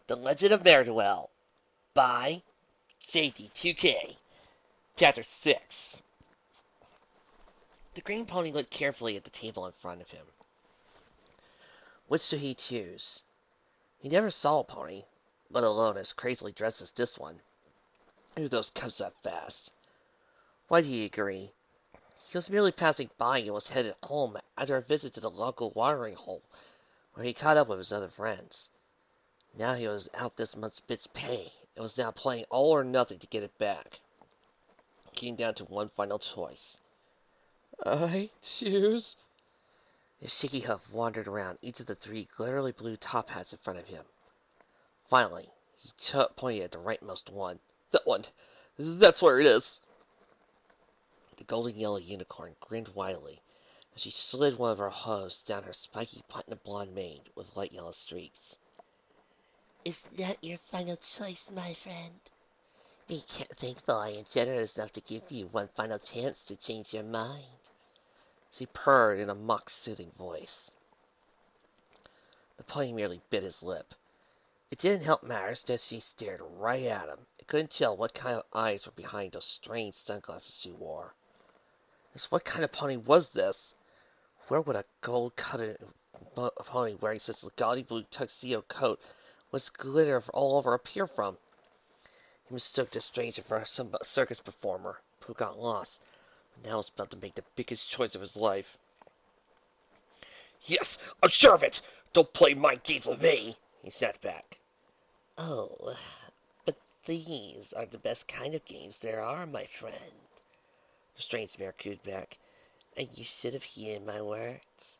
The Legend of Mare-Do-Well by JD2K. Chapter 6. The green pony looked carefully at the table in front of him. Which should he choose? He never saw a pony, let alone as crazily dressed as this one. Who those comes up fast? Why did he agree? He was merely passing by and was headed home after a visit to the local watering hole, where he caught up with his other friends. Now he was out this month's bit's pay, and was now playing all or nothing to get it back. Came down to one final choice. I choose. His shaky hoof wandered around each of the three glitteringly blue top hats in front of him. Finally, he pointed at the rightmost one. That one. That's where it is. The golden yellow unicorn grinned widely as she slid one of her hooves down her spiky platinum blonde mane with light yellow streaks. Is that your final choice, my friend? Be thankful I am generous enough to give you one final chance to change your mind. She purred in a mock-soothing voice. The pony merely bit his lip. It didn't help matters that she stared right at him and couldn't tell what kind of eyes were behind those strange sunglasses she wore. Just what kind of pony was this? Where would a gold-coated pony wearing such a gaudy blue tuxedo coat with glitter all over appear from? He mistook the stranger for some circus performer who got lost, and now was about to make the biggest choice of his life. Yes, I'm sure of it! Don't play mind games with me! He sat back. Oh, but these are the best kind of games there are, my friend. The strange mare cooed back, and you should have heeded my words.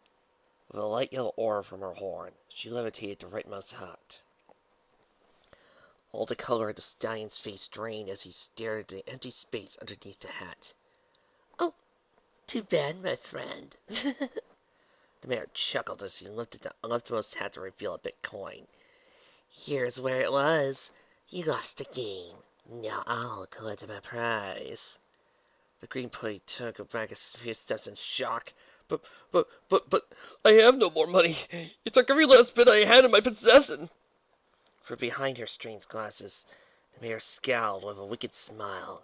With a light yellow aura from her horn, she levitated the rightmost hat. All the color of the stallion's face drained as he stared at the empty space underneath the hat. Oh, too bad, my friend. The mare chuckled as he lifted the leftmost hat to reveal a bit coin. Here's where it was. You lost the game. Now I'll collect my prize. The green pony took back a few steps in shock. But, I have no more money. You took every last bit I had in my possession. From behind her strange glasses, the mare scowled with a wicked smile.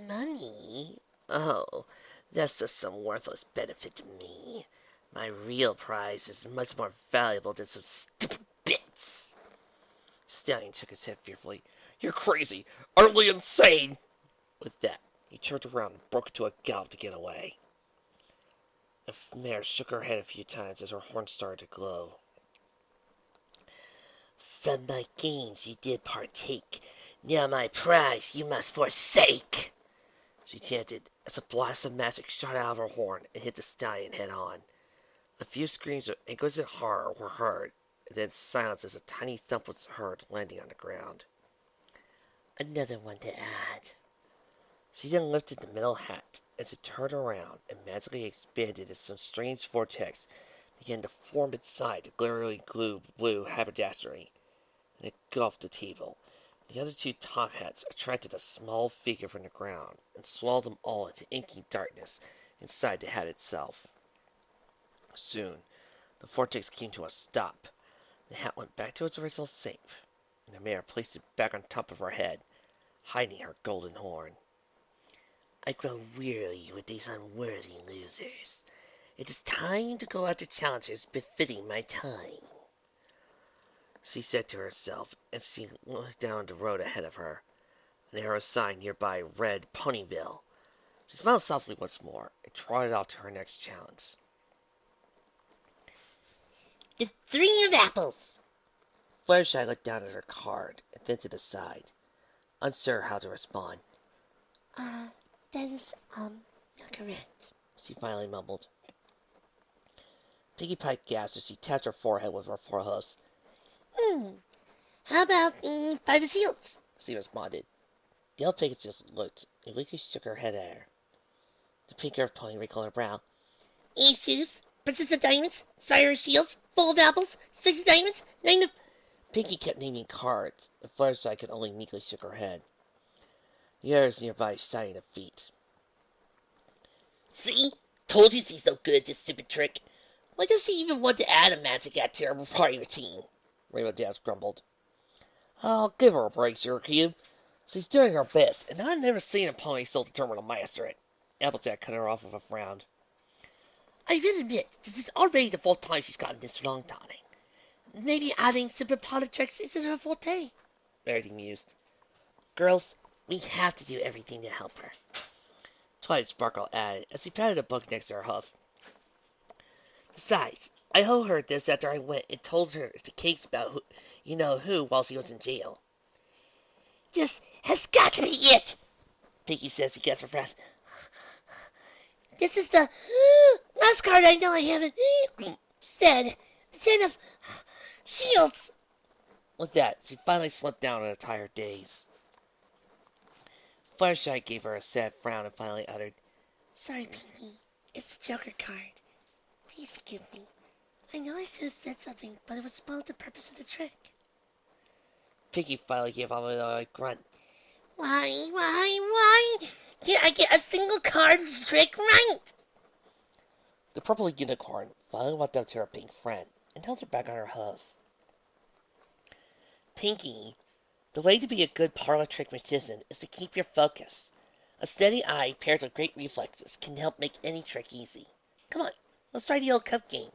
Money? Oh, that's just some worthless benefit to me. My real prize is much more valuable than some stupid bits. Stallion shook his head fearfully. You're crazy, utterly insane. With that, he turned around and broke into a gallop to get away. The mare shook her head a few times as her horn started to glow. From my games you did partake. Now my prize you must forsake, she chanted as a blast of magic shot out of her horn and hit the stallion head-on. A few screams of exquisite horror were heard, and then silence as a tiny thump was heard landing on the ground. Another one to add. She then lifted the metal hat as it turned around and magically expanded as some strange vortex began to form inside the glitteringly blue haberdashery, and engulfed the table. The other two top hats attracted a small figure from the ground and swallowed them all into inky darkness inside the hat itself. Soon, the vortex came to a stop. The hat went back to its original shape, and the mare placed it back on top of her head, hiding her golden horn. I grow weary with these unworthy losers. It is time to go after challengers befitting my time, she said to herself as she looked down the road ahead of her. An arrow sign nearby read Ponyville. She smiled softly once more and trotted off to her next challenge. The 3 of apples! Fluttershy looked down at her card and then to the side, unsure how to respond. That is, not correct, she finally mumbled. Pinkie Pie gasped as she tapped her forehead with her forehooves. How about 5 of shields? She responded. The old pig just looked and weakly shook her head at her. The pink-earth pony wrinkled her brow. Ace shoes, princess of diamonds, sire of shields, full of apples, 6 of diamonds, 9 of... Pinkie kept naming cards, and Fluttershy could only meekly shook her head. The others nearby sighed of feet. See? Told you she's no good at this stupid trick. Why does she even want to add a magic act to her party routine? Rainbow Dash grumbled. I'll give her a break, Sugar Cube. She's doing her best, and I've never seen a pony so determined to master it. Applejack cut her off with a frown. I will admit, this is already the fourth time she's gotten this wrong, darling. Maybe adding simple parlor tricks isn't her forte, Verity mused. Girls, we have to do everything to help her, Twilight Sparkle added as he patted a book next to her hoof. Besides, I overheard this after I went and told her the cakes about who while she was in jail. This has got to be it, Pinkie says he gets her breath. This is the last card I know I haven't said. The Ten of Shields. With that, she finally slipped down in a tired daze. Fluttershy gave her a sad frown and finally uttered, Sorry, Pinkie. It's the Joker card. Please forgive me. I know I should have said something, but it would spoil the purpose of the trick. Pinkie finally gave off a grunt. Why? Can't I get a single card trick right? The purple unicorn finally walked up to her pink friend and held her back on her hooves. Pinkie, the way to be a good parlor trick magician is to keep your focus. A steady eye paired with great reflexes can help make any trick easy. Come on, let's try the old cup game.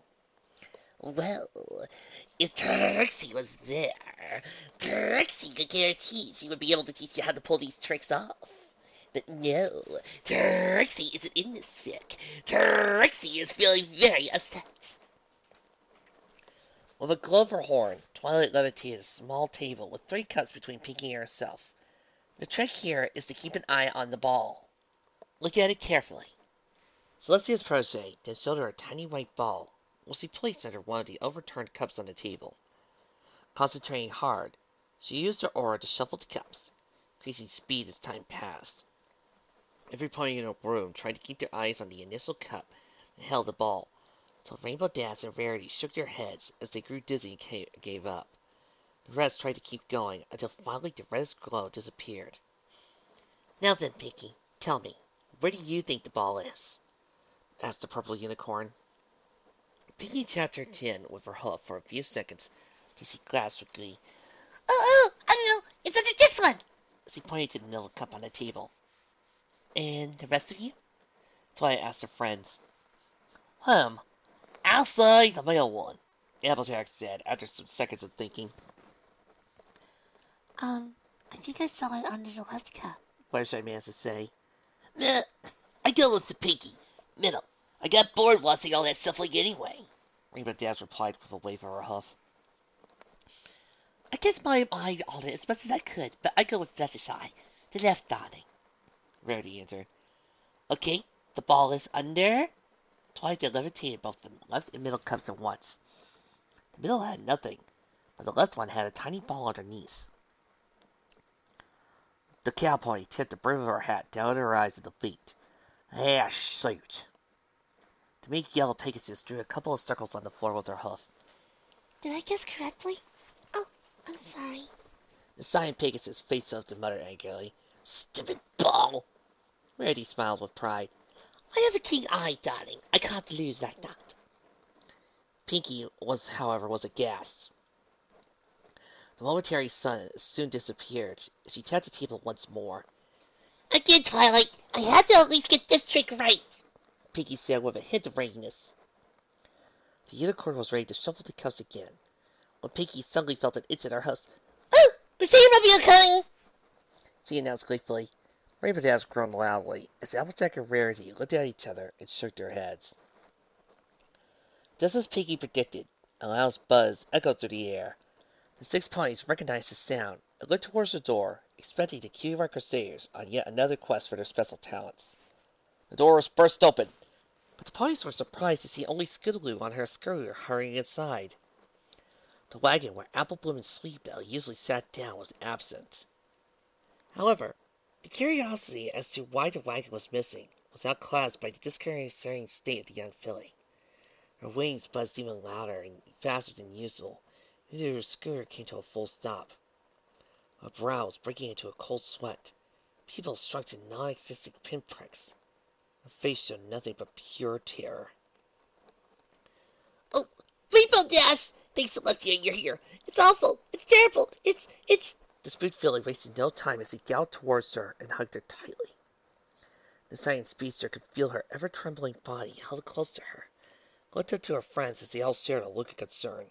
Well, if Trixie was there, Trixie could guarantee she would be able to teach you how to pull these tricks off. But no, Trixie isn't in this fic. Trixie is feeling very upset. With a glow of her horn, Twilight levitated a small table with 3 cups between Pinkie and herself. The trick here is to keep an eye on the ball. Look at it carefully. Celestia's protege then showed her a tiny white ball, which she placed under one of the overturned cups on the table. Concentrating hard, she used her aura to shuffle the cups, increasing speed as time passed. Every pony in the room tried to keep their eyes on the initial cup and held the ball, till Rainbow Dash and Verity shook their heads as they grew dizzy and gave up. The rest tried to keep going until finally the reddish glow disappeared. Now then, Pinkie, tell me, where do you think the ball is? Asked the purple unicorn. Pinkie tapped her chin with her hoof for a few seconds till she gasped with glee. Oh, I know, it's under this one! She pointed to the middle cup on the table. And the rest of you? Twilight asked her friends. I'll say the middle one, Applejack said after some seconds of thinking. I think I saw it under the left cup, Fluttershy managed to say. I go with the Pinkie. Middle. I got bored watching all that shuffling anyway, Rainbow Dash replied with a wave of her hoof. I guess my mind on it as much as I could, but I go with Fluttershy, the left darling, Rarity answered. Okay, the ball is under. Twilight levitated both the left and middle cups at once. The middle had nothing, but the left one had a tiny ball underneath. The cow pony tipped the brim of her hat down to her eyes and the feet. Shoot! The meek yellow Pegasus drew a couple of circles on the floor with her hoof. Did I guess correctly? Oh, I'm sorry. The cyan Pegasus faced up and muttered angrily. Stupid ball! Rarity smiled with pride. I have a keen eye, darling. I can't lose like that. Pinkie was aghast. The momentary sun soon disappeared. She tapped the table once more. Again, Twilight, I had to at least get this trick right, Pinkie said with a hint of ranginess. The unicorn was ready to shuffle the cups again, when Pinkie suddenly felt an itch in her house. Oh, the Sailmobile coming! She announced gleefully. Rainbow Dash groaned loudly as Applejack and Rarity looked at each other and shook their heads. Just as Pinkie predicted, a loud buzz echoed through the air. The 6 ponies recognized the sound and looked towards the door, expecting to cue our crusaders on yet another quest for their special talents. The door was burst open, but the ponies were surprised to see only Scootaloo on her scooter hurrying inside. The wagon where Apple Bloom and Sleepbell usually sat down was absent. However, the curiosity as to why the wagon was missing was not clouded by the disconcerting state of the young filly. Her wings buzzed even louder and faster than usual, until her scooter came to a full stop. Her brow was breaking into a cold sweat. Pupils shrunk to non-existent pinpricks. Her face showed nothing but pure terror. Oh, Rainbow Dash! Thanks, Celestia, you're here. It's awful. It's terrible. It's... The spooked filly wasted no time as he galloped towards her and hugged her tightly. The silent speedster could feel her ever-trembling body held close to her. Looked up to her friends as they all shared a look of concern.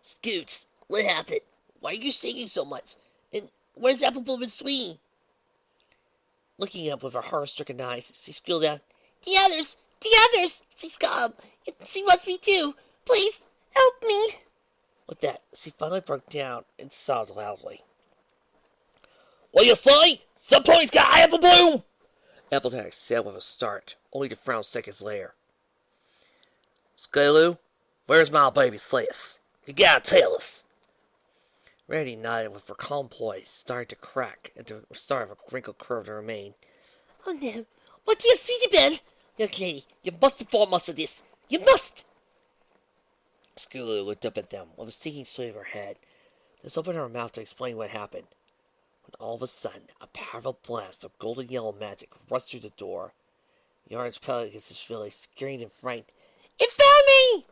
Scoots, what happened? Why are you shaking so much? And where's Apple been swinging? Looking up with her horror-stricken eyes, she squealed out, The others! She's gone! She wants me too! Please, help me! With that, she finally broke down and sobbed loudly. What you say? Some pony's got Apple Bloom! Applejack said with a start, only to frown seconds later. Scaloo, where's my baby sis? You gotta tell us. Rarity nodded with her calm poise, starting to crack and to start of a wrinkled curve to remain. Oh no, what do you see bed? Young lady, you must inform us of this. You must! Scaloo looked up at them with a sinking sway of her head, then opened her mouth to explain what happened. When all of a sudden, a powerful blast of golden yellow magic rushed through the door. The orange Pegasus filly screamed and frightened. It found me!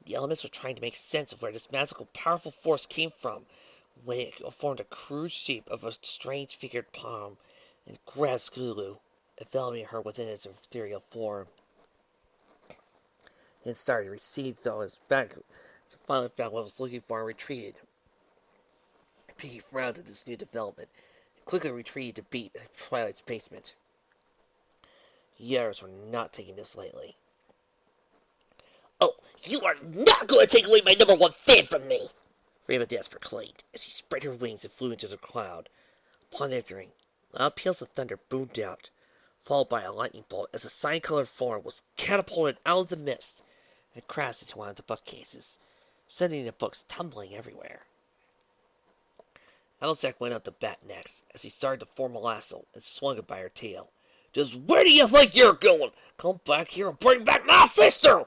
The elements were trying to make sense of where this magical, powerful force came from when it formed a crude shape of a strange figured palm and grabbed Scaloo, enveloping her within its ethereal form. Then started to recede though his back, so finally found what it was looking for and retreated. Pinkie frowned at this new development and quickly retreated to beat Twilight's basement. The others were not taking this lightly. Oh, you are not going to take away my number one fan from me! Ravendash proclaimed as she spread her wings and flew into the cloud. Upon entering, loud peals of thunder boomed out, followed by a lightning bolt as the cyan-colored form was catapulted out of the mist and crashed into one of the bookcases, sending the books tumbling everywhere. Applejack went up to bat next as he started to form a lasso and swung it by her tail. Just where do you think you're going? Come back here and bring back my sister!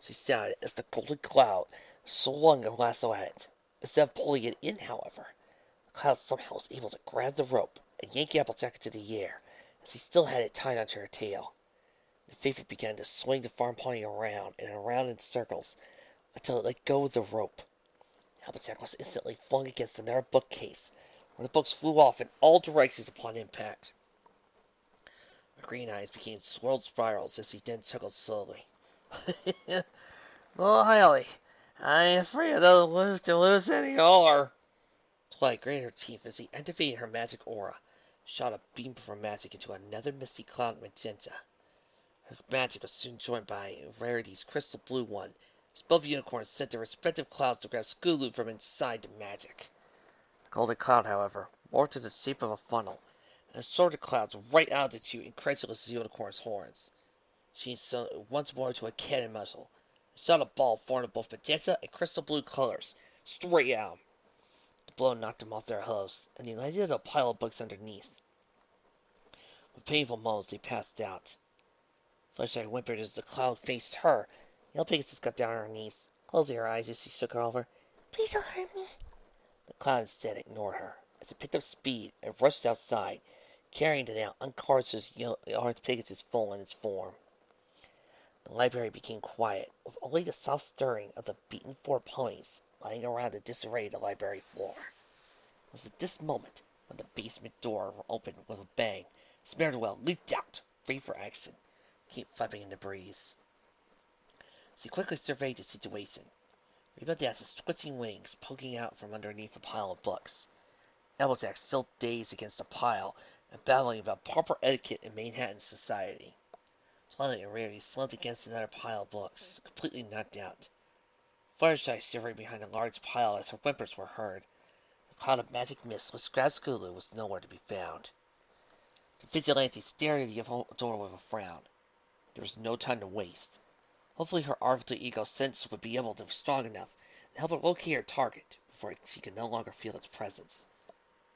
She shouted as the golden cloud swung a lasso at it. Instead of pulling it in, however, the cloud somehow was able to grab the rope and yank Applejack into the air as he still had it tied onto her tail. The figure began to swing the farm pony around and around in circles until it let go of the rope. Applejack was instantly flung against another bookcase, where the books flew off in all directions upon impact. Her green eyes became swirled spirals as he then chuckled slowly. Well, Haley, I am afraid I don't lose to lose any more. Twilight gritted her teeth as he activated her magic aura, shot a beam of her magic into another misty cloud of magenta. Her magic was soon joined by Rarity's crystal blue one, as both unicorns sent their respective clouds to grab Scaloo from inside the magic. The golden cloud, however, morphed to the shape of a funnel, and sorted the clouds right out of the two incredulous unicorn's horns. She once more to a cannon muzzle, and shot a ball formed of both magenta and crystal blue colors, straight out. The blow knocked them off their hosts, and they landed on a pile of books underneath. With painful moans, they passed out. Flashlight whimpered as the cloud faced her. Yellow Pegasus got down on her knees, closing her eyes as she shook her over. Please don't hurt me. The cloud instead ignored her, as it picked up speed and rushed outside, carrying the now unconscious orange Pegasus full in its form. The library became quiet, with only the soft stirring of the beaten 4 ponies lying around the disarray of the library floor. It was at this moment when the basement door opened with a bang. Mare-Do-Well leaped out, ready for action, kept flapping in the breeze. She quickly surveyed the situation. Rebadash's twitching wings poking out from underneath a pile of books. Applejack still dazed against the pile and babbling about proper etiquette in Manhattan society. Twilight and Rarity slumped against another pile of books, completely knocked out. Fluttershy shivering behind a large pile as her whimpers were heard. The cloud of magic mist which grabbed Scaloo was nowhere to be found. The vigilante stared at the door with a frown. There was no time to waste. Hopefully her artful ego sense would be able to be strong enough and help her locate her target before she could no longer feel its presence.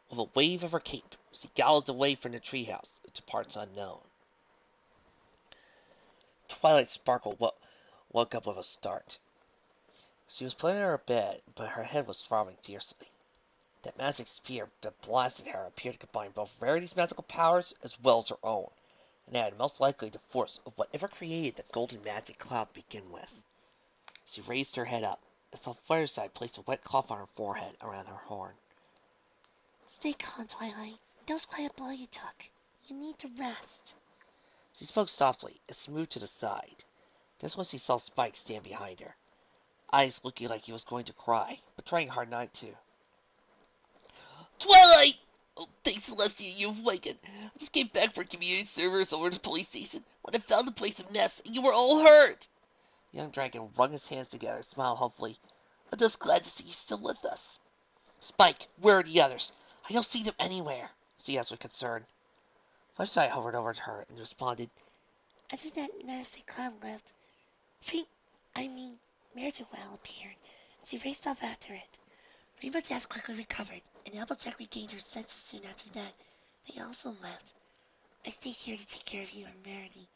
With a wave of her cape, she galloped away from the treehouse to parts unknown. Twilight Sparkle woke up with a start. She was playing in her bed, but her head was throbbing fiercely. That magic spear that blasted her appeared to combine both Rarity's magical powers as well as her own, and added most likely the force of whatever created the golden magic cloud to begin with. She raised her head up and saw Fluttershy place a wet cloth on her forehead around her horn. Stay calm, Twilight. That was quite a blow you took. You need to rest. She spoke softly and she moved to the side. That's when she saw Spike stand behind her, eyes looking like he was going to cry, but trying hard not to. Twilight! Oh, thanks, Celestia, you've awakened. I just came back for community service over to the police station when I found the place a mess and you were all hurt. The young dragon wrung his hands together and smiled hopefully. I'm just glad to see you still with us. Spike, where are the others? I don't see them anywhere, she asked with concern. Fluttershy hovered over to her and responded, After that nasty clown left, Mare-Do-Well appeared, and she raced off after it. Rainbow Dash quickly recovered, and Applejack regained her senses soon after that. They also left. I stayed here to take care of you and Verity.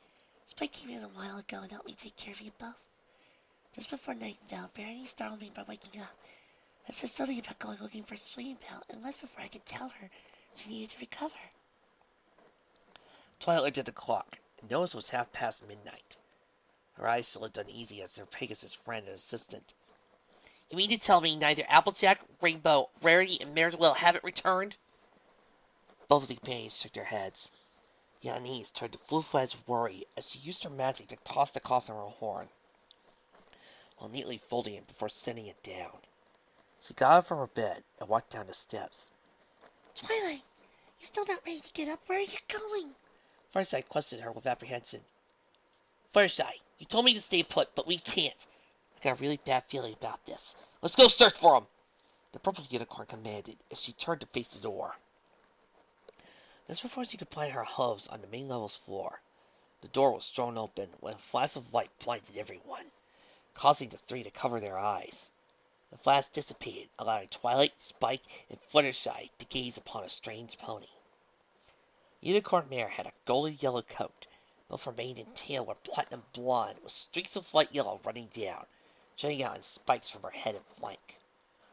Spike came in a while ago and helped me take care of you both. Just before night fell, Verity startled me by waking up. I said something about going looking for Sleeping Bell, and left before I could tell her she needed to recover. Twilight looked at the clock and noticed it was half past midnight. Her eyes looked uneasy as their Pegasus friend and assistant. You mean to tell me neither Applejack, Rainbow, Rarity, and Mare-Do-Well haven't returned? Both of the companions shook their heads. The unease turned to full-fledged worry as she used her magic to toss the cloth on her horn, while neatly folding it before sending it down. She got up from her bed and walked down the steps. Twilight, you're still not ready to get up. Where are you going? Fluttershy questioned her with apprehension. Fluttershy, you told me to stay put, but we can't. I got a really bad feeling about this. Let's go search for him! The purple unicorn commanded as she turned to face the door. Just before she could plant her hooves on the main level's floor, the door was thrown open when a flash of light blinded everyone, causing the three to cover their eyes. The flash dissipated, allowing Twilight, Spike, and Fluttershy to gaze upon a strange pony. Unicorn Mare had a golden yellow coat. Both her mane and tail were platinum blonde, with streaks of light yellow running down, jutting out in spikes from her head and flank.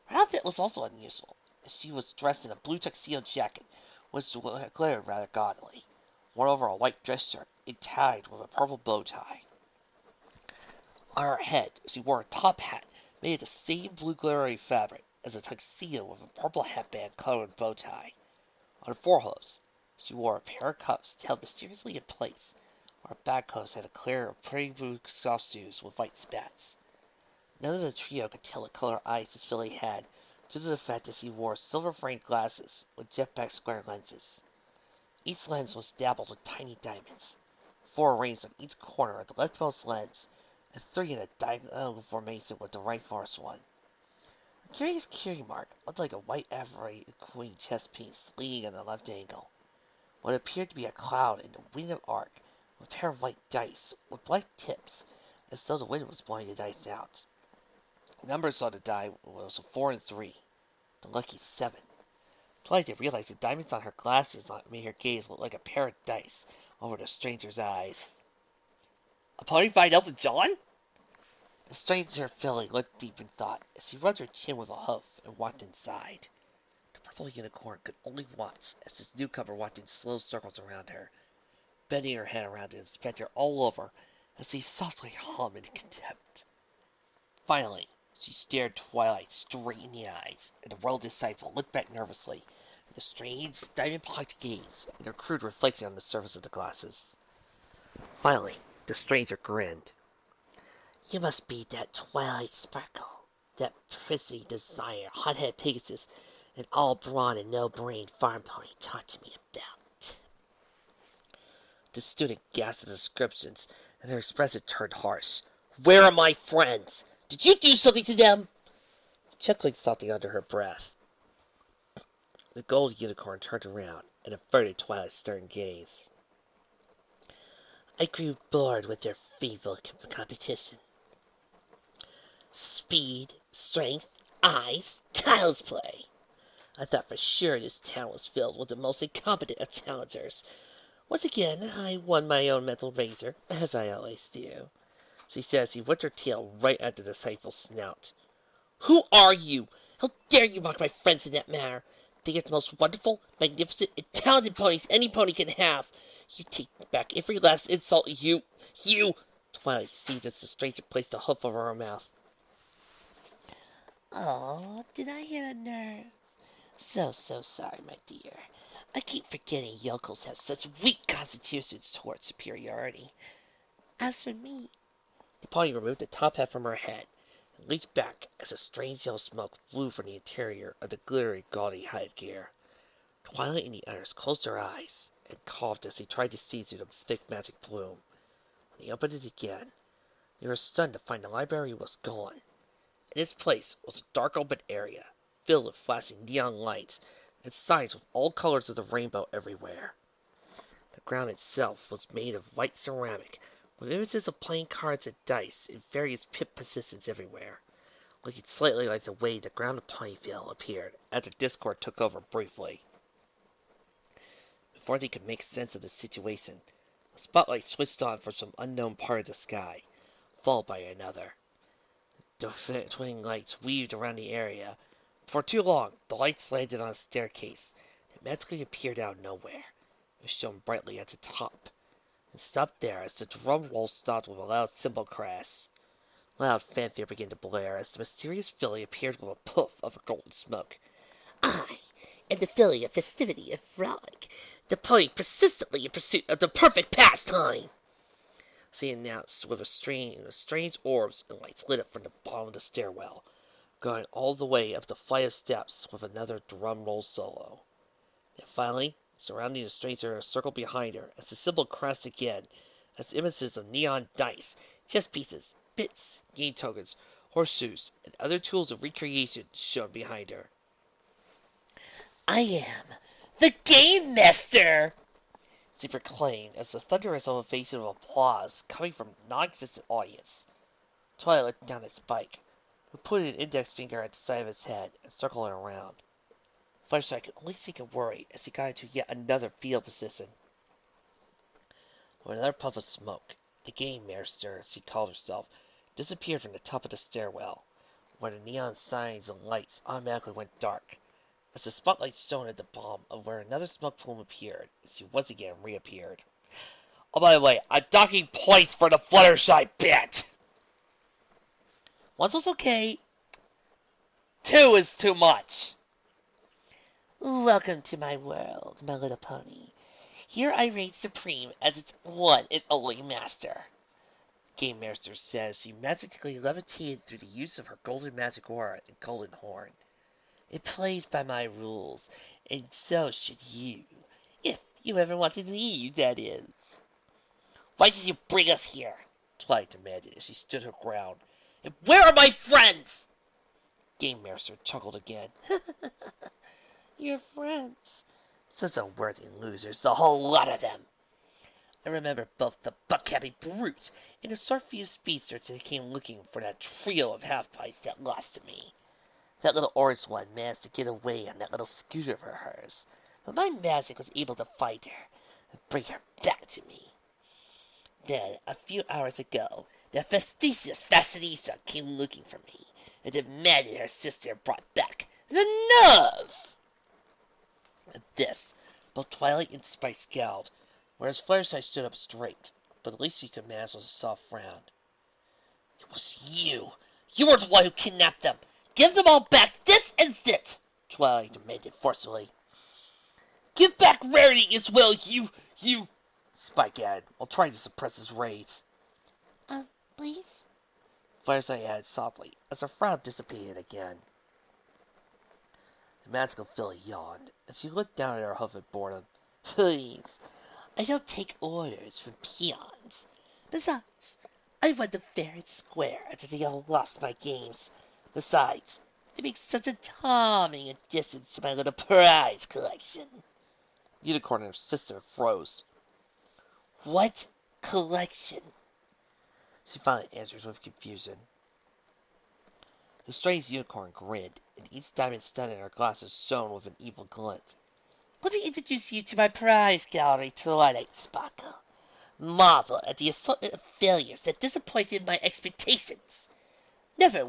Her outfit was also unusual, as she was dressed in a blue tuxedo jacket, which glittered rather gaudily, worn over a white dress shirt and tied with a purple bow tie. On her head, she wore a top hat made of the same blue glittery fabric as a tuxedo with a purple headband colored bow tie. On her forehooves, she wore a pair of cuffs held mysteriously in place, while her back hooves had a pair of pretty blue soft shoes with white spats. None of the trio could tell what color eyes this filly had, due to the fact that she wore silver-framed glasses with jet-black square lenses. Each lens was dabbled with tiny diamonds, 4 arranged on each corner of the leftmost lens, and 3 in a diagonal formation with the rightmost one. A curious cutie mark looked like a white ivory queen chest piece leaning at a left angle. What appeared to be a cloud in the winged arc, with a pair of white dice with black tips, as though the wind was blowing the dice out. The numbers on the die was 4 and 3, the lucky 7. Twilight didn't realize the diamonds on her glasses made her gaze look like a pair of dice over the stranger's eyes. A pony find Elton John? The stranger filly looked deep in thought as she rubbed her chin with a hoof and walked inside. The purple unicorn could only watch as this newcomer walked in slow circles around her, bending her head around to inspect her all over as she softly hummed in contempt. Finally, she stared Twilight straight in the eyes, and the royal disciple looked back nervously, with a strange, diamond-pocked gaze, and her crude reflection on the surface of the glasses. Finally, the stranger grinned. You must be that Twilight Sparkle, that prissy desire, hot-headed Pegasus, and all brawn and no brain farm pony talked to me about. The student gasped at the descriptions, and her expression turned harsh. Where are my friends? Did you do something to them? Chuckling something under her breath, the gold unicorn turned around and averted Twilight's stern gaze. I grew bored with their feeble competition. Speed, strength, eyes, child's play. I thought for sure this town was filled with the most incompetent of challengers. Once again, I won my own mental razor, as I always do. She said as she whipped her tail right at the disciple's snout. Who are you? How dare you mock my friends in that manner? They are the most wonderful, magnificent, and talented ponies any pony can have. You take back every last insult you... Twilight seized as the stranger placed a hoof over her mouth. Oh, did I hit a nerve? So sorry, my dear. I keep forgetting yokels have such weak constitutions toward superiority. As for me, The pony removed the top hat from her head and leaped back as a strange yellow smoke flew from the interior of the glittering, gaudy headgear. Twilight and the others closed their eyes and coughed as they tried to see through the thick magic plume. When they opened it again, they were stunned to find the library was gone. In its place was a dark open area, filled with flashing neon lights and signs with all colors of the rainbow everywhere. The ground itself was made of white ceramic, with images of playing cards and dice in various pip positions everywhere, looking slightly like the way the ground of Ponyville appeared after Discord took over briefly. Before they could make sense of the situation, a spotlight switched on from some unknown part of the sky, followed by another. The twin lights weaved around the area. For too long, the lights landed on a staircase that magically appeared out of nowhere and shone brightly at the top, and stopped there as the drum roll stopped with a loud cymbal crash. Loud fanfare began to blare as the mysterious filly appeared with a puff of golden smoke. I am the filly of festivity and frolic, the pony persistently in pursuit of the perfect pastime, she announced with a strange orbs and lights lit up from the bottom of the stairwell, going all the way up the flight of steps with another drum roll solo. And finally, surrounding the stranger, circled behind her as the symbol crashed again, as images of neon dice, chess pieces, bits, game tokens, horseshoes, and other tools of recreation shone behind her. I am the Game Master, she proclaimed as the thunderous ovation of applause coming from a non-existent audience. Twilight looked down at Spike, who put an index finger at the side of his head and circled it around. Fluttershy could only seek a worry as he got into yet another field position. With another puff of smoke, the Game Master, as she called herself, disappeared from the top of the stairwell, where the neon signs and lights automatically went dark, as the spotlight shone at the bottom of where another smoke plume appeared, and she once again reappeared. Oh, by the way, I'm docking points for the Fluttershy bit! Once was okay. 2 is too much. Welcome to my world, my little pony. Here I reign supreme as its one and only master. Game Master says she magically levitated through the use of her golden magic aura and golden horn. It plays by my rules, and so should you. If you ever want to leave, that is. Why did you bring us here? Twilight demanded as she stood her ground. And where are my friends? Game Master chuckled again. Your friends? Such unworthy losers, the whole lot of them. I remember both the buck-happy brute and the sort-fused speedster that came looking for that trio of half-pies that lost to me. That little orange one managed to get away on that little scooter of hers, but my magic was able to find her and bring her back to me. Then, a few hours ago, the facetious Fashionista came looking for me and demanded her sister brought back. The nerve! At this, both Twilight and Spike scowled, whereas Fluttershy stood up straight, but the least she could manage was a soft frown. It was you! You were the one who kidnapped them! Give them all back this instant! Twilight demanded forcefully. Give back Rarity as well, you... Spike added, while trying to suppress his rage. Please? Fluttershy added softly, as her frown dissipated again. The magical filly yawned, and she looked down at her hoof in boredom. Please, I don't take orders from peons. Besides, I won the fair and square after they all lost my games. Besides, it makes such a charming addition to my little prize collection. Unicorn and her sister froze. What collection? She finally answered with confusion. The strange unicorn grinned, and each diamond stud in her glasses shone with an evil glint. Let me introduce you to my prize gallery tonight, Sparkle. Marvel at the assortment of failures that disappointed my expectations. Never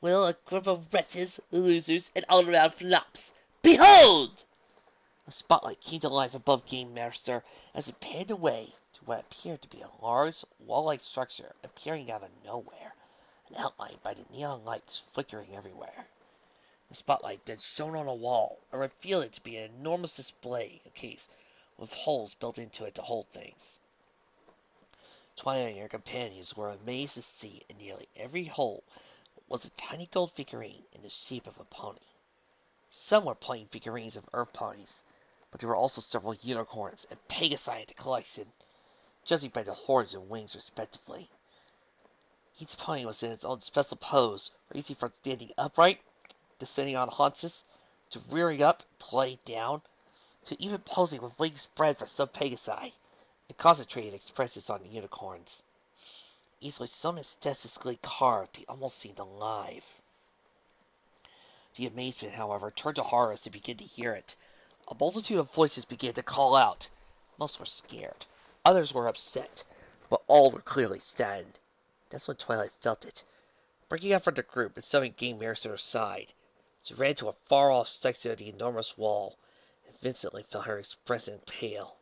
will a group of wretches, losers, and all-around flops. Behold! A spotlight came to life above Game Master as it panned away to what appeared to be a large, wall-like structure appearing out of nowhere, and outlined by the neon lights flickering everywhere. The spotlight then shone on a wall and revealed it to be an enormous display case with holes built into it to hold things. Twilight and her companions were amazed to see in nearly every hole was a tiny gold figurine in the shape of a pony. Some were plain figurines of earth ponies, but there were also several unicorns and pegasi in the collection, judging by the horns and wings respectively. Each pony was in its own special pose, ranging from standing upright, to sitting on haunches, to rearing up, to laying down, to even posing with wings spread for some pegasi, and concentrated expressions on the unicorns. Easily so aesthetically carved they almost seemed alive. The amazement, however, turned to horror as they began to hear it. A multitude of voices began to call out. Most were scared. Others were upset, but all were clearly saddened. That's when Twilight felt it, breaking out from the group and shoving Game Maris to her side. She ran to a far-off section of the enormous wall, and instantly felt her expression pale.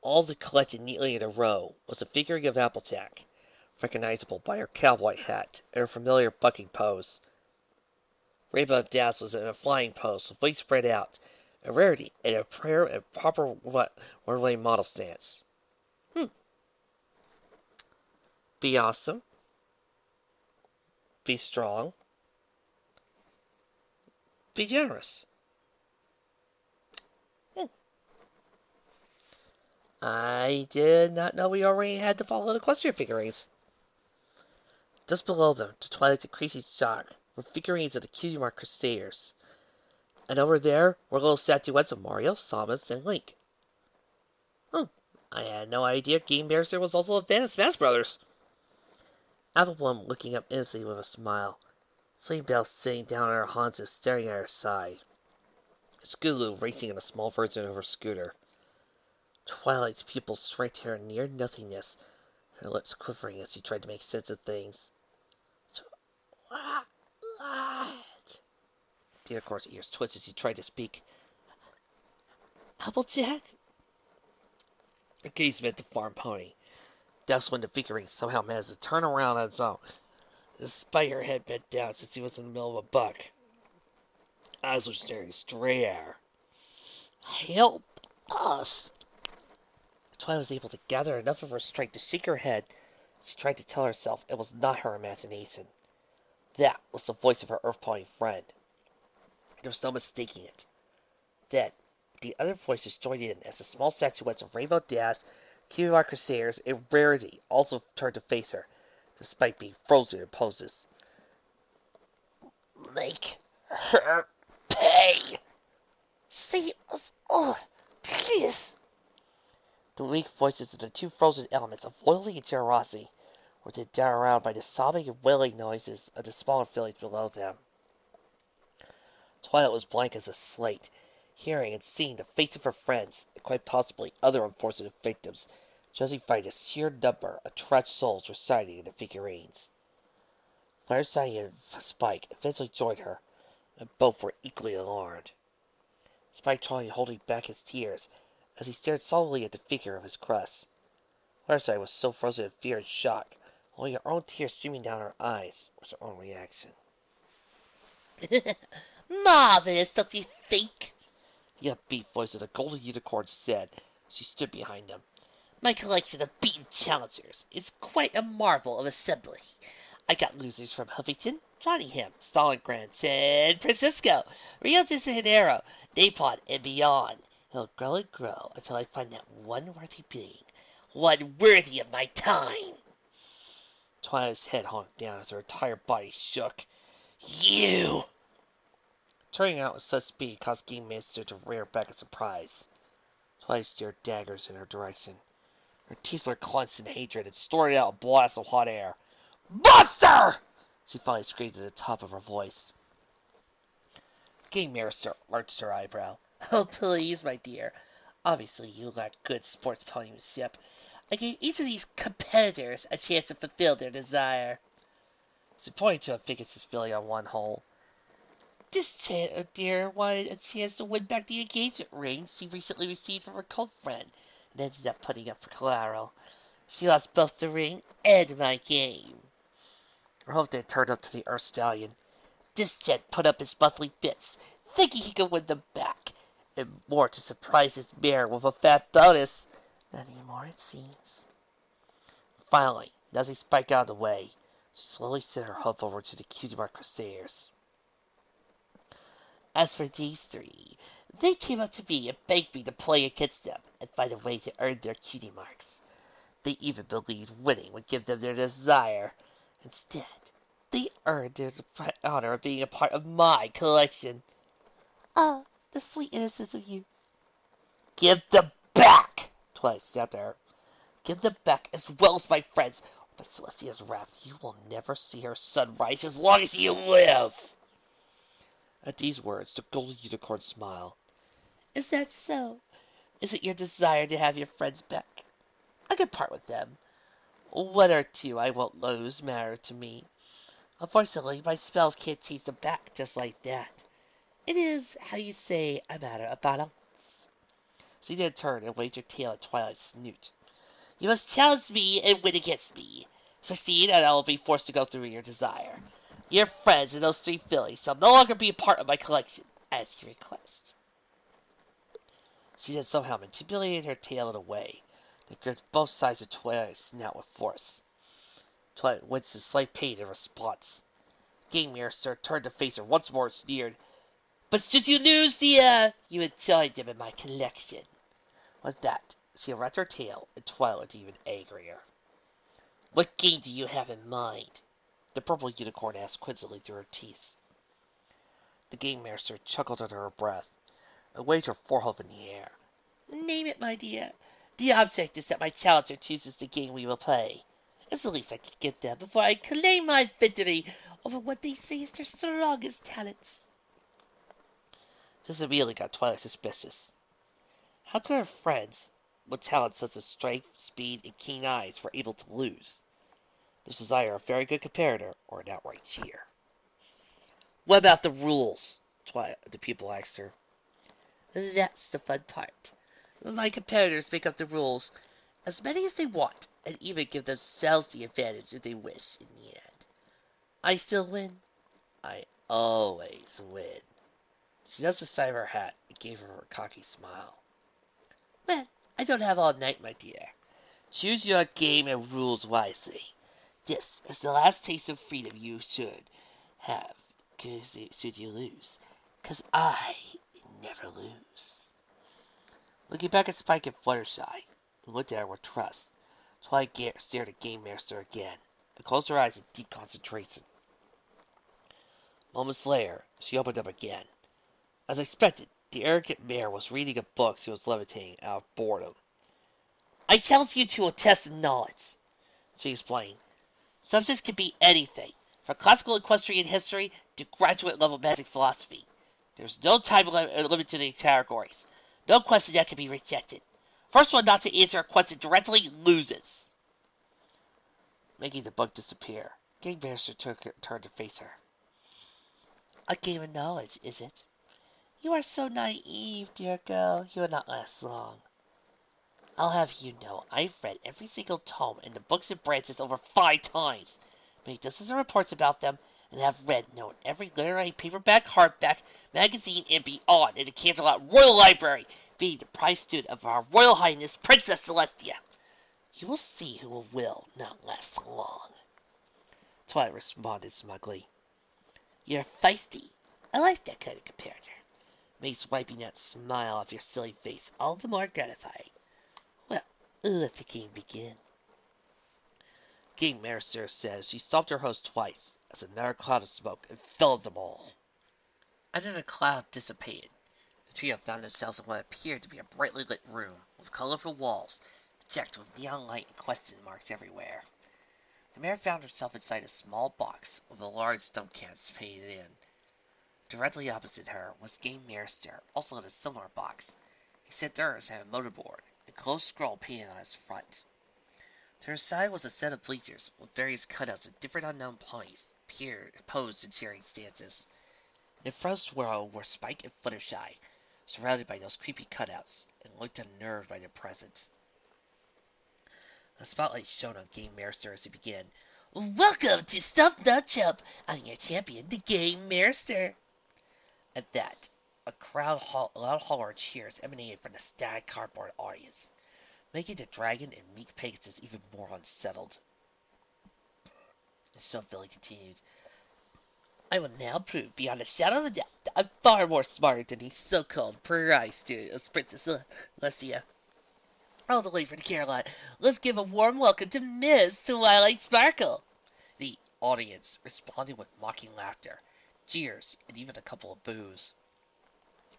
All that collected neatly in a row was a figurine of Applejack, recognizable by her cowboy hat and her familiar bucking pose. Rainbow Dash was in a flying pose with wings spread out, a rarity and a prayer and proper runway model stance. Be awesome. Be strong. Be generous. I did not know we already had to follow the equestrian figurines. Just below them, to Twilight's increasing shock, were figurines of the Cutie Mark Crusaders. And over there were little statuettes of Mario, Samus, and Link. I had no idea Game Barrister was also a fan of Smash Brothers. Appleplum looking up innocently with a smile. Sleigh Belle sitting down on her haunches staring at her side. Scootaloo racing in a small version of her scooter. Twilight's pupils shrank to her near nothingness, her lips quivering as she tried to make sense of things. Twilight! The unicorn's ears twisted as she tried to speak. Applejack? Her gaze met the farm pony. That's when the figurine somehow managed to turn around on its own, despite her head bent down since he was in the middle of a buck. Eyes were staring straight at her. Help us! Twilight was able to gather enough of her strength to shake her head. She tried to tell herself it was not her imagination. That was the voice of her Earth Pony friend. There was no mistaking it. Then, the other voices joined in as the small statuettes of Rainbow Dash, Cutie Mark Crusaders, and Rarity also turned to face her, despite being frozen in poses. Make her pay! Save us all, please! The weak voices of the two frozen elements of loyalty and generosity were then down around by the sobbing and wailing noises of the smaller figures below them. Twilight was blank as a slate, hearing and seeing the faces of her friends, and quite possibly other unfortunate victims, judging by the sheer number of trapped souls residing in the figurines. Fireside and Spike eventually joined her, and both were equally alarmed. Spike tried holding back his tears as he stared solemnly at the figure of his crush. Fireside was so frozen in fear and shock, only her own tears streaming down her eyes was her own reaction. Marvelous, don't you think? The upbeat voice of the golden unicorn said as she stood behind him. My collection of beaten challengers is quite a marvel of assembly. I got losers from Huffington, Nottingham, Stalingrad, San Francisco, Rio de Janeiro, Naples, and beyond. It'll grow and grow until I find that one worthy being, one worthy of my time. Twilight's head hung down as her entire body shook. You! Turning out with such speed caused Game Master to rear back in surprise. Twilight stared daggers in her direction. Her teeth were clenched in hatred and snorted out a blast of hot air. Monster! She finally screamed at the top of her voice. Game Master arched her eyebrow. Oh, please, my dear. Obviously, you lack good sports ponymanship. I gave each of these competitors a chance to fulfill their desire. She pointed to a Figgis' filly on one hole. This dear wanted a chance to win back the engagement ring she recently received from her cult friend, and ended up putting up for collateral. She lost both the ring and my game. Verhoeven then turned up to the Earth Stallion. This gent put up his monthly bits, thinking he could win them back, and more to surprise his mare with a fat bonus. Not anymore, it seems. Finally, as he spiked out of the way, she slowly sent her hoof over to the Cutie Mark Crusaders. As for these three, they came up to me and begged me to play against them and find a way to earn their cutie marks. They even believed winning would give them their desire. Instead, they earned the honor of being a part of my collection. Ah, the sweet innocence of you. Give them back! Twilight snapped at her. Give them back as well as my friends, or by Celestia's wrath you will never see her sun rise as long as you live. At these words, the golden unicorn smiled. Is that so? Is it your desire to have your friends back? I can part with them. One or two I won't lose matter to me. Unfortunately, my spells can't chase them back just like that. It is, how you say, a matter of balance. She then turned and waved her tail at Twilight's snoot. You must challenge me and win against me. Succeed, and I will be forced to go through your desire. Your friends and those three fillies shall no longer be a part of my collection, as you request. She then somehow manipulated her tail in a way that gripped both sides of Twilight's snout with force. Twilight winced in slight pain in response. Game Master turned to face her once more and sneered. But should you lose you enjoyed them in my collection. With that, she wrapped her tail, and Twilight even angrier. What game do you have in mind? The purple unicorn asked quizzically through her teeth. The Game Master chuckled under her breath, and waved her forehoof in the air. Name it, my dear. The object is that my challenger chooses the game we will play. It's the least I can give them before I claim my victory over what they say is their strongest talents. This immediately got Twilight suspicious. How could her friends, with talents such as strength, speed, and keen eyes, were able to lose? This was either a very good comparator or an outright cheer. What about the rules? The pupil asked her. That's the fun part. My competitors make up the rules, as many as they want, and even give themselves the advantage if they wish in the end. I still win. I always win. She noticed the side of her hat and gave her a cocky smile. Well, I don't have all night, my dear. Choose your game and rules wisely. This is the last taste of freedom you should have, should you lose. 'Cause I never lose. Looking back at Spike and Fluttershy, who looked at her with trust, Twilight stared at Game Master again, and closed her eyes in deep concentration. Moments later, she opened them again. As expected, the arrogant mare was reading a book she was levitating out of boredom. I challenge you to a test of knowledge, she explained. Subjects can be anything, from classical equestrian history to graduate-level magic philosophy. There's no time limit to the categories. No question that can be rejected. First one not to answer a question directly loses. Making the book disappear, Game Master turned to face her. A game of knowledge, is it? You are so naive, dear girl. You will not last long. I'll have you know I've read every single tome in the Books and Branches over 5 times, made dozens of reports about them, and have read known every literary paperback, hardback, magazine, and beyond in the Canterlot Royal Library, being the prized student of Our Royal Highness Princess Celestia. You will see who will not last long. Twilight responded smugly. You're feisty. I like that kind of comparator. Makes wiping that smile off your silly face all the more gratifying. Well, let the game begin. Game Master says she stopped her host twice as another cloud of smoke enveloped them all. After the cloud dissipated, the trio found themselves in what appeared to be a brightly lit room with colorful walls decked with neon light and question marks everywhere. The mare found herself inside a small box with a large stump canvas painted in. Directly opposite her was Game Master, also in a similar box, except theirs had a motorboard, a closed scroll painted on its front. To her side was a set of bleachers with various cutouts of different unknown ponies, posed in cheering stances. In the first row were Spike and Fluttershy, surrounded by those creepy cutouts, and looked unnerved by their presence. A spotlight shone on Game Master as he began. Welcome to Stump Not Chump. I'm your champion, the Game Master. At that, loud holler cheers emanated from the static cardboard audience, making the dragon and meek Pegasus even more unsettled. So Philly continued, I will now prove beyond a shadow of a doubt that I'm far more smarter than these so-called pariah students, Princess Celestia. All the way from Caroline, let's give a warm welcome to Miss Twilight Sparkle. The audience responded with mocking laughter, jeers, and even a couple of boos.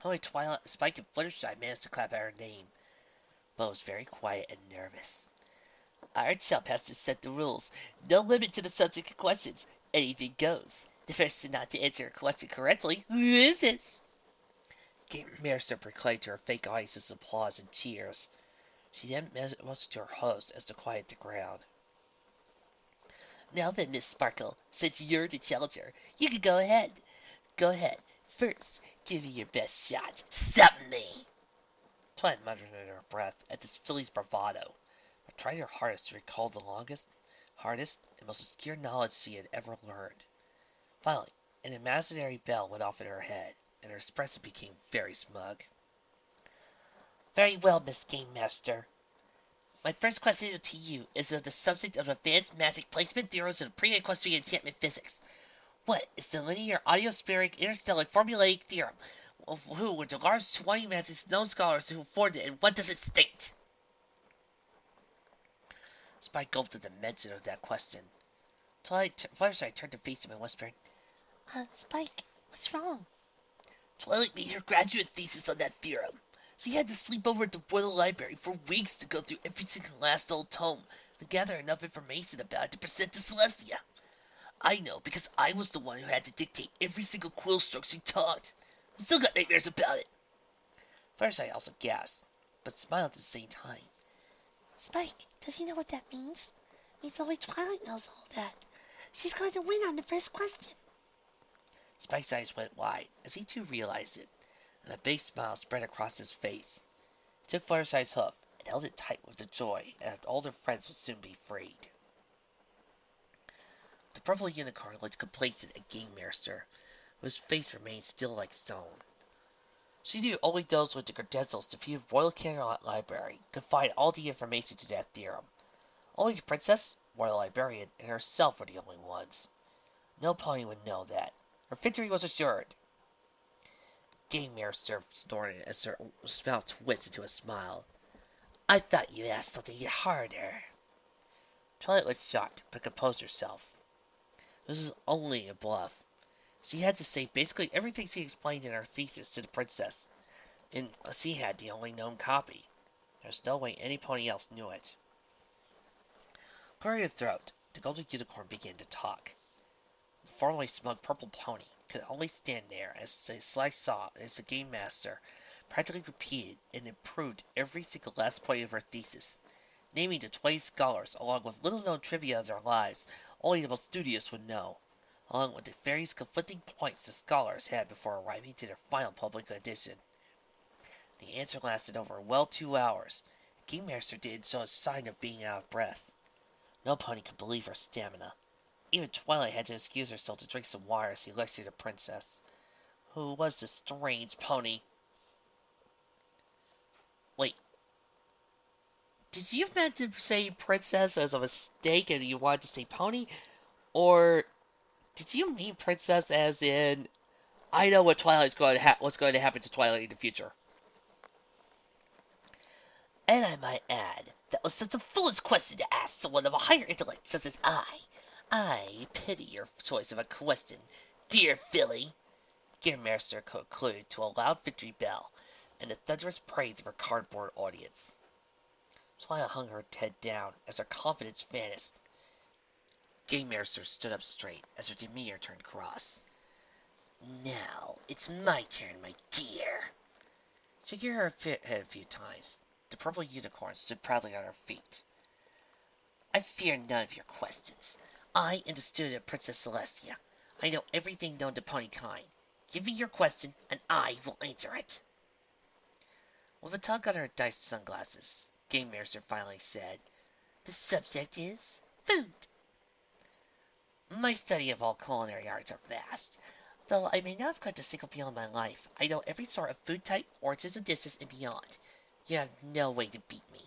Only Twilight, Spike, and Fluttershy managed to clap out her name, but was very quiet and nervous. Our chump has to set the rules. No limit to the subject of questions. Anything goes. The first not to answer a question correctly loses. Game Master proclaimed to her fake audience's applause and cheers. She then motioned to her host as to quiet the crowd. Now then, Miss Sparkle, since you're the challenger, you can go ahead. Go ahead. First, give me your best shot. Stop me! Twilight muttered under her breath at this filly's bravado, but tried her hardest to recall the hardest, and most obscure knowledge she had ever learned. Finally, an imaginary bell went off in her head, and her expression became very smug. Very well, Miss Game Master. My first question to you is on the subject of advanced magic placement theorems and pre-equestrian enchantment physics. What is the linear audiospheric interstellar formulaic theorem? Who were the large 20 magic known scholars who formed it, and what does it state? Spike gulped at the mention of that question. Fluttershy turned to face him and whispered, Spike, what's wrong? Twilight made her graduate thesis on that theorem. She had to sleep over at the Royal Library for weeks to go through every single last old tome to gather enough information about it to present to Celestia. I know because I was the one who had to dictate every single quill stroke she taught. I still got nightmares about it. Fluttershy also gasped, but smiled at the same time. Spike, does he know what that means? It means only Twilight knows all that. She's going to win on the first question. Spike's eyes went wide as he too realized it, and a big smile spread across his face. He took Fluttershy's hoof and held it tight with the joy that all their friends would soon be freed. The purple unicorn looked complacent at Game Master, whose face remained still like stone. She knew only those with the credentials to view Royal Camelot Library could find all the information to that theorem. Only the princess, Royal Librarian, and herself were the only ones. No pony would know that. Her victory was assured. Game Master snorted as her mouth twisted into a smile. I thought you asked something harder. Twilight was shocked, but composed herself. This was only a bluff. She had to say basically everything she explained in her thesis to the princess, and she had the only known copy. There was no way any pony else knew it. Clearing her throat, the golden unicorn began to talk. The formerly smug purple pony could only stand there as Sly saw as the Game Master practically repeated and improved every single last point of her thesis, naming the 20 scholars along with little-known trivia of their lives only the most studious would know, along with the various conflicting points the scholars had before arriving to their final public edition. The answer lasted over 2 hours. The Game Master didn't show a sign of being out of breath. No pony could believe her stamina. Even Twilight had to excuse herself to drink some water as she lectured the princess. Who was this strange pony? Wait. Did you meant to say princess as a mistake and you wanted to say pony? Or did you mean princess as in I know what's going to happen to Twilight in the future? And I might add, that was such a foolish question to ask someone of a higher intellect such as I. I pity your choice of a question, dear Philly. Game Master concluded to a loud victory bell and the thunderous praise of her cardboard audience. Twilight hung her head down as her confidence vanished. Game Master stood up straight as her demeanor turned cross. Now, it's my turn, my dear. Shaking her head a few times, the purple unicorn stood proudly on her feet. I fear none of your questions. I am the student of Princess Celestia. I know everything known to ponykind. Give me your question, and I will answer it. With a tug on her diced sunglasses, Game Master finally said, The subject is food. My study of all culinary arts are vast. Though I may not have cooked a single meal in my life, I know every sort of food type, origins and dishes, and beyond. You have no way to beat me,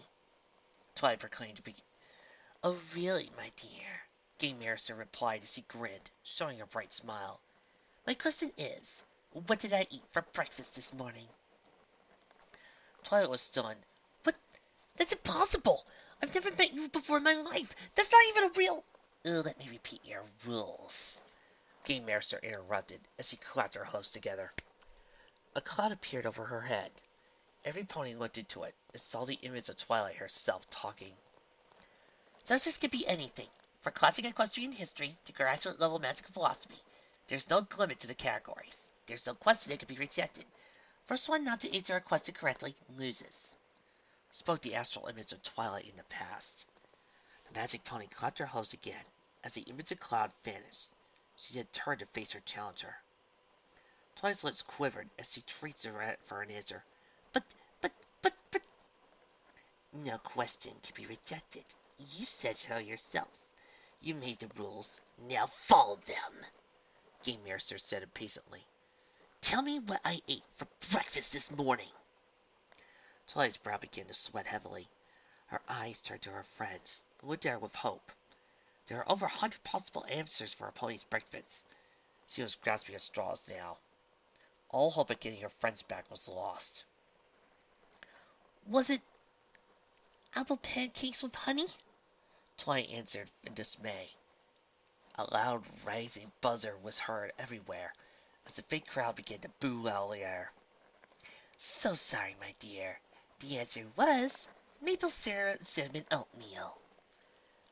Twilight proclaimed to be. Oh, really, my dear? Game Master replied as he grinned, showing a bright smile. My question is, what did I eat for breakfast this morning? Twilight was stunned. What? That's impossible! I've never met you before in my life! That's not even a real... Let me repeat your rules. Game Master interrupted as he clapped her host together. A cloud appeared over her head. Every pony looked into it and saw the image of Twilight herself talking. Success could be anything, from classic equestrian history to graduate level magical philosophy. There's no limit to the categories. There's no question that could be rejected. First one not to answer a question correctly loses. Spoke the astral image of Twilight in the past. The magic pony clapped her hose again as the image of cloud vanished. She then turned to face her challenger. Twilight's lips quivered as she reached for an answer. But... No question can be rejected. You said so yourself. You made the rules. Now follow them. Game Master said impatiently. Tell me what I ate for breakfast this morning. Twilight's brow began to sweat heavily. Her eyes turned to her friends, who looked at her with hope. There are over 100 possible answers for a pony's breakfast. She was grasping at straws now. All hope of getting her friends back was lost. Was it apple pancakes with honey? Twilight answered in dismay. A loud, rising buzzer was heard everywhere as the fake crowd began to boo out of the air. So sorry, my dear. The answer was maple syrup and cinnamon oatmeal.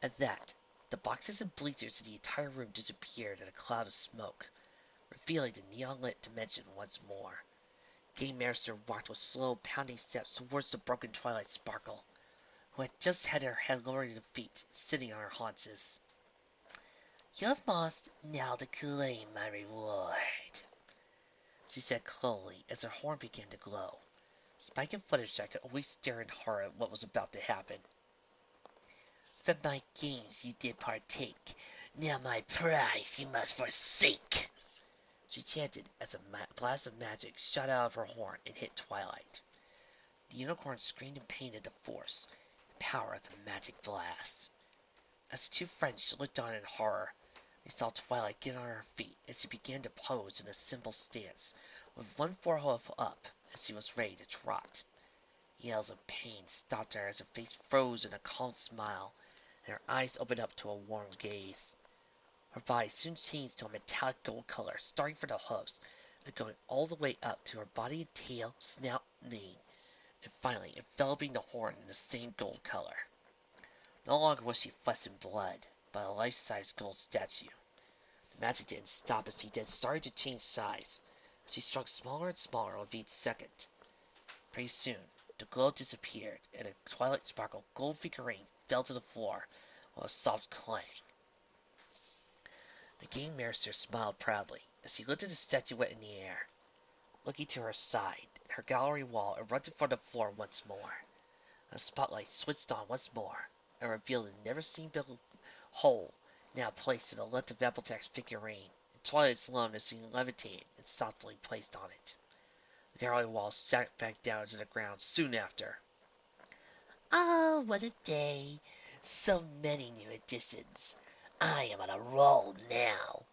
At that, the boxes and bleachers in the entire room disappeared in a cloud of smoke, revealing the neon-lit dimension once more. Game Master walked with slow, pounding steps towards the broken Twilight Sparkle, who had just had her head lowered to the feet, sitting on her haunches. You have lost, now to claim my reward, she said coldly as her horn began to glow. Spike and Fluttershy could only stare in horror at what was about to happen. From my games you did partake, now my prize you must forsake, she chanted as a blast of magic shot out of her horn and hit Twilight. The unicorn screamed in pain at the force and power of the magic blast. As the two friends looked on in horror, they saw Twilight get on her feet as she began to pose in a simple stance, with one forehoof up as she was ready to trot. Yells of pain stopped her as her face froze in a calm smile, and her eyes opened up to a warm gaze. Her body soon changed to a metallic gold color, starting from the hoofs and going all the way up to her body and tail, snout, mane, and finally enveloping the horn in the same gold color. No longer was she flesh and blood, but a life-size gold statue. The magic didn't stop as she then started to change size. She shrunk smaller and smaller with each second. Pretty soon, the glow disappeared, and a Twilight Sparkle gold figurine fell to the floor with a soft clang. The Game Master smiled proudly as he lifted the statuette in the air. Looking to her side, her gallery wall erupted from the floor once more. A spotlight switched on once more, and revealed a never-seen hole now placed to the left of Applejack's figurine, and Twilight's alone is seen levitated and softly placed on it. The gallery wall sank back down to the ground soon after. Ah, what a day! So many new additions. I am on a roll now,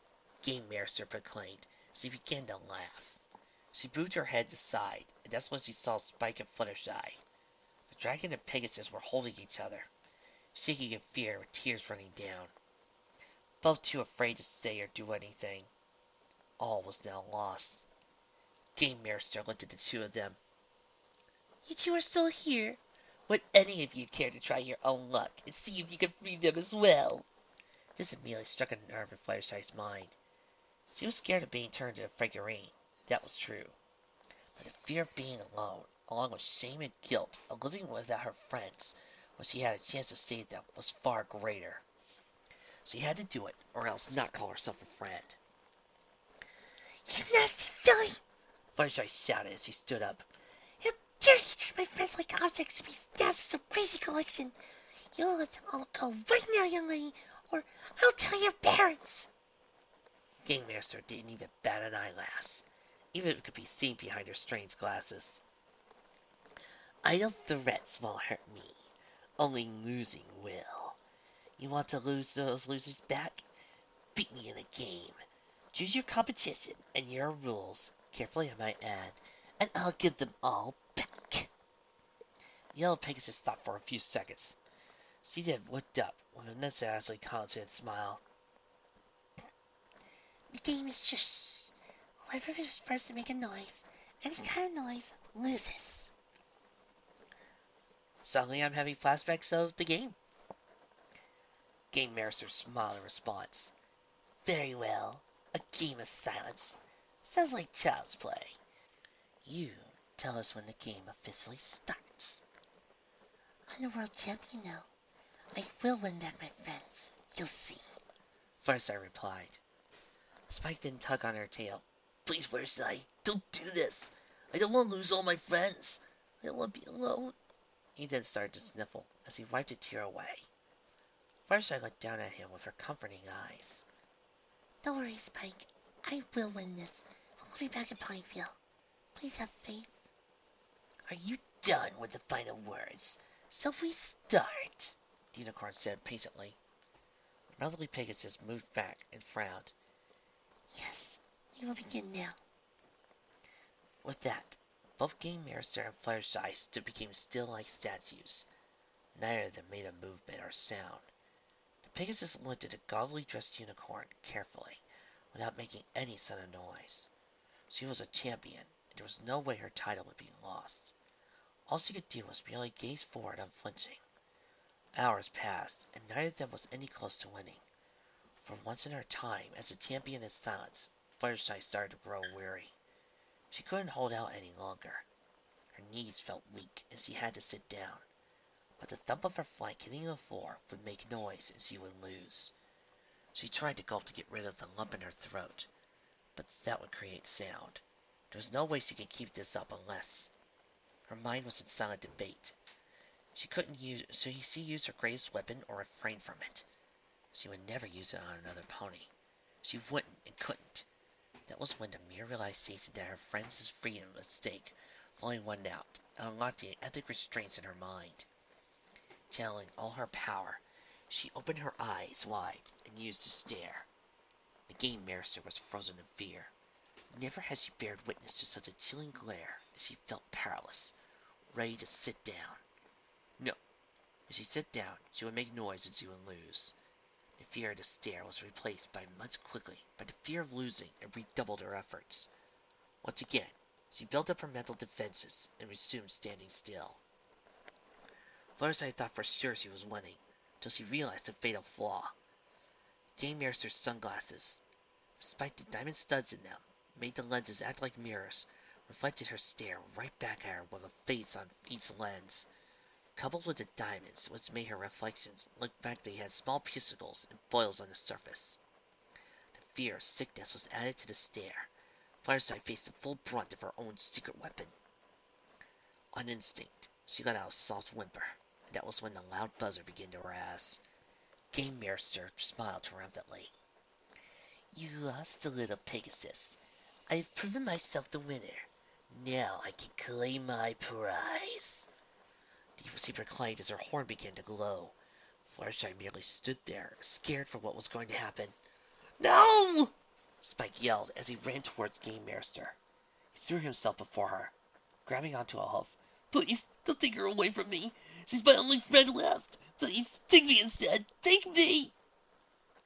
Game Master proclaimed as he began to laugh. She moved her head aside, and that's when she saw Spike and Fluttershy. The dragon and Pegasus were holding each other, shaking in fear with tears running down. Both too afraid to say or do anything. All was now lost. Game Master looked at the two of them. You two are still here. Would any of you care to try your own luck and see if you can free them as well? This immediately struck a nerve in Fluttershy's mind. She was scared of being turned into a figurine, that was true. But the fear of being alone, along with shame and guilt of living without her friends when she had a chance to save them, was far greater. She had to do it, or else not call herself a friend. You nasty filly! Fluttershy shouted as she stood up. How dare you treat my friends like objects to be stashed in some crazy collection? You'll let them all go right now, young lady, or I'll tell your parents. Game Master didn't even bat an eyelash, even if it could be seen behind her strange glasses. Idle threats won't hurt me. Only losing will. You want to lose those losers back? Beat me in a game. Choose your competition and your rules, carefully I might add, and I'll give them all back. Yellow Pegasus stopped for a few seconds. She then looked up with a necessarily confident smile. The game is just whoever is first to make a noise, any kind of noise, loses. Suddenly I'm having flashbacks of the game. Game Master smiled in response. Very well. A game of silence. Sounds like child's play. You tell us when the game officially starts. I'm the world champion now. I will win back my friends. You'll see. First I replied. Spike then tugged on her tail. Please, Fluttershy, don't do this. I don't want to lose all my friends. I don't want to be alone. He then started to sniffle as he wiped a tear away. Fluttershy looked down at him with her comforting eyes. Don't worry, Spike. I will win this. We'll be back in Ponyville. Please have faith. Are you done with the final words? So we start, the unicorn said patiently. The Motherly Pegasus moved back and frowned. Yes, we will begin now. With that, both Game Master and Fluttershy became still like statues. Neither of them made a movement or sound. The Pegasus looked at the gaudily dressed unicorn carefully, without making any sudden noise. She was a champion, and there was no way her title would be lost. All she could do was merely gaze forward unflinching. Hours passed, and neither of them was any close to winning. For once in her time, as a champion in silence, Fluttershy started to grow weary. She couldn't hold out any longer. Her knees felt weak, and she had to sit down. But the thump of her flank hitting the floor would make noise, and she would lose. She tried to gulp to get rid of the lump in her throat, but that would create sound. There was no way she could keep this up unless... Her mind was in silent debate. She used her greatest weapon or refrain from it. She would never use it on another pony. She wouldn't and couldn't. That was when the mere realization that her friends' freedom was at stake finally won out and unlocked the ethic restraints in her mind. Channeling all her power, she opened her eyes wide and used to stare. The Game Master was frozen in fear. Never had she bared witness to such a chilling glare as she felt powerless, ready to sit down. No, if she sat down, she would make noise and she would lose. The fear of the stare was replaced much quickly by the fear of losing and redoubled her efforts. Once again, she built up her mental defenses and resumed standing still. Fluttershy thought for sure she was winning, till she realized the fatal flaw. Game Master's sunglasses, despite the diamond studs in them, made the lenses act like mirrors, reflected her stare right back at her with a face on each lens. Coupled with the diamonds, which made her reflections look back they had small pusicles and boils on the surface. The fear of sickness was added to the stare. Fluttershy faced the full brunt of her own secret weapon. On instinct, she let out a soft whimper, and that was when the loud buzzer began to razz. Game Master smiled triumphantly. You lost a little Pegasus. I have proven myself the winner. Now I can claim my prize. She proclaimed as her horn began to glow. Fluttershy merely stood there, scared for what was going to happen. No! Spike yelled as he ran towards Game Master. He threw himself before her, grabbing onto a hoof. Please, don't take her away from me. She's my only friend left. Please, take me instead. Take me!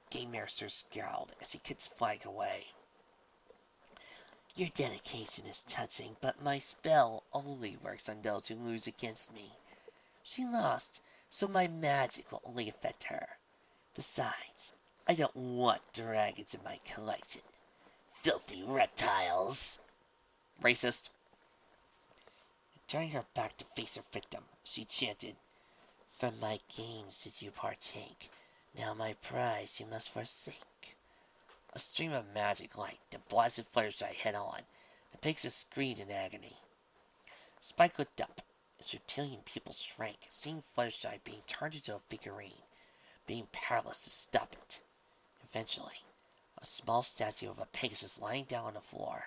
Game Master scowled as he kicked Spike away. Your dedication is touching, but my spell only works on those who lose against me. She lost, so my magic will only affect her. Besides, I don't want dragons in my collection. Filthy reptiles! Racist. Turning her back to face her victim, she chanted, From my games did you partake, now my prize you must forsake. A stream of magic light that blasted Fluttershy head on. The Pegasus screamed in agony. Spike looked up. His reptilian pupils shrank, seeing Fluttershy being turned into a figurine, being powerless to stop it. Eventually, a small statue of a Pegasus lying down on the floor,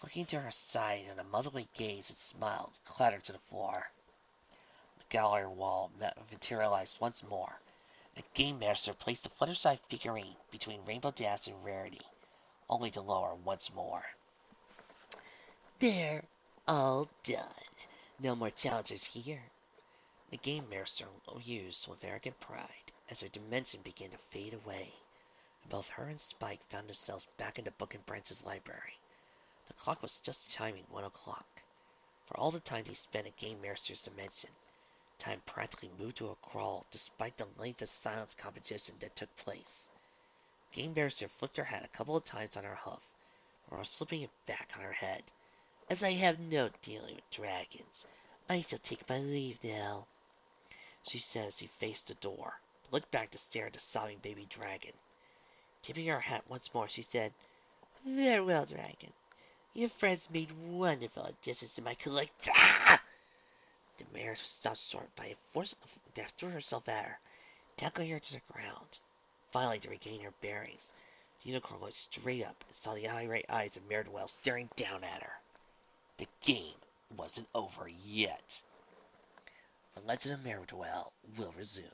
looking to her side in a motherly gaze and smiled, clattered to the floor. The gallery wall materialized once more. A game master placed the Fluttershy figurine between Rainbow Dash and Rarity, only to lower once more. They're all done. No more challengers here. The game master mused with arrogant pride as her dimension began to fade away. Both her and Spike found themselves back in the Book and Branch's library. The clock was just chiming 1 o'clock. For all the time they spent in Game Master's dimension, time practically moved to a crawl despite the length of silence competition that took place. Game Master flipped her hat a couple of times on her hoof, before slipping it back on her head. As I have no dealing with dragons, I shall take my leave now, she said as she faced the door, but looked back to stare at the sobbing baby dragon. Tipping her hat once more, she said, Farewell, dragon. Your friends made wonderful additions to my collection. Ah! The mare stopped short by a force of death, threw herself at her, tackling her to the ground. Finally, to regain her bearings, the unicorn looked straight up and saw the irate eyes of Mare-Do-Well staring down at her. The game wasn't over yet. The Legend of Mare-Do-Well will resume.